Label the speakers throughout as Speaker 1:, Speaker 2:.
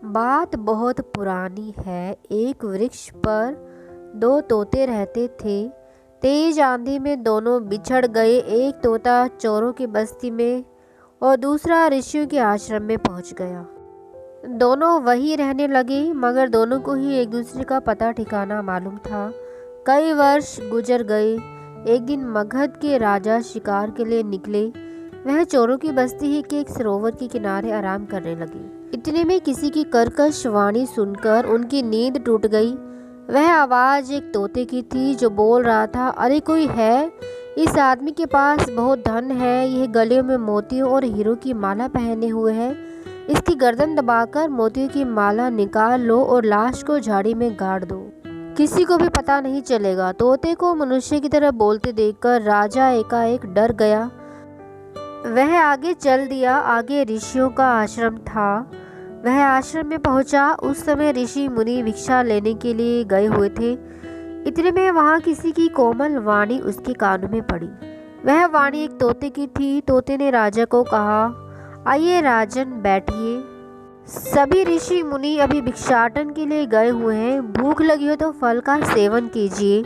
Speaker 1: बात बहुत पुरानी है। एक वृक्ष पर दो तोते रहते थे। तेज आंधी में दोनों बिछड़ गए। एक तोता चोरों की बस्ती में और दूसरा ऋषियों के आश्रम में पहुंच गया। दोनों वहीं रहने लगे, मगर दोनों को ही एक दूसरे का पता ठिकाना मालूम था। कई वर्ष गुजर गए। एक दिन मगध के राजा शिकार के लिए निकले। वह चोरों की बस्ती ही के एक सरोवर के किनारे आराम करने लगे। इतने में किसी की कर्कश वाणी सुनकर उनकी नींद टूट गई। वह आवाज एक तोते की थी जो बोल रहा था, अरे कोई है? इस आदमी के पास बहुत धन है। यह गले में मोतियों और हीरो की माला पहने हुए है। इसकी गर्दन दबाकर मोतियों की माला निकाल लो और लाश को झाड़ी में गाड़ दो। किसी को भी पता नहीं चलेगा। तोते को मनुष्य की तरह बोलते देखकर राजा एकाएक डर गया। वह आगे चल दिया। आगे ऋषियों का आश्रम था। वह आश्रम में पहुंचा। उस समय ऋषि मुनि भिक्षा लेने के लिए गए हुए थे। इतने में वहां किसी की कोमल वाणी उसके कानों में पड़ी। वह वाणी एक तोते की थी। तोते ने राजा को कहा, आइए राजन, बैठिए। सभी ऋषि मुनि अभी भिक्षाटन के लिए गए हुए हैं। भूख लगी हो तो फल का सेवन कीजिए।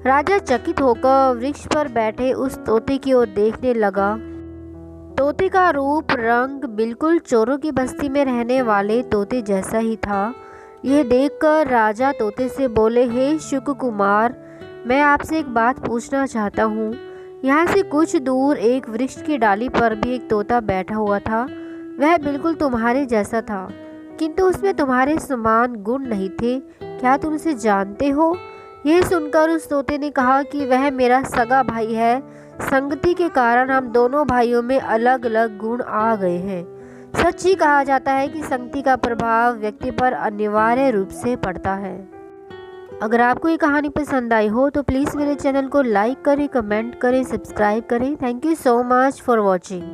Speaker 1: राजा चकित होकर वृक्ष पर बैठे उस तोते की ओर देखने लगा। तोते का रूप रंग बिल्कुल चोरों की बस्ती में रहने वाले तोते जैसा ही था। यह देखकर राजा तोते से बोले, हे शुक कुमार, मैं आपसे एक बात पूछना चाहता हूँ। यहाँ से कुछ दूर एक वृक्ष की डाली पर भी एक तोता बैठा हुआ था। वह बिल्कुल तुम्हारे जैसा था, किंतु उसमें तुम्हारे समान गुण नहीं थे। क्या तुम उसे जानते हो? यह सुनकर उस तोते ने कहा कि वह मेरा सगा भाई है। संगति के कारण हम दोनों भाइयों में अलग अलग गुण आ गए हैं। सच ही कहा जाता है कि संगति का प्रभाव व्यक्ति पर अनिवार्य रूप से पड़ता है। अगर आपको ये कहानी पसंद आई हो तो प्लीज़ मेरे चैनल को लाइक करें, कमेंट करें, सब्सक्राइब करें। Thank you so much for watching.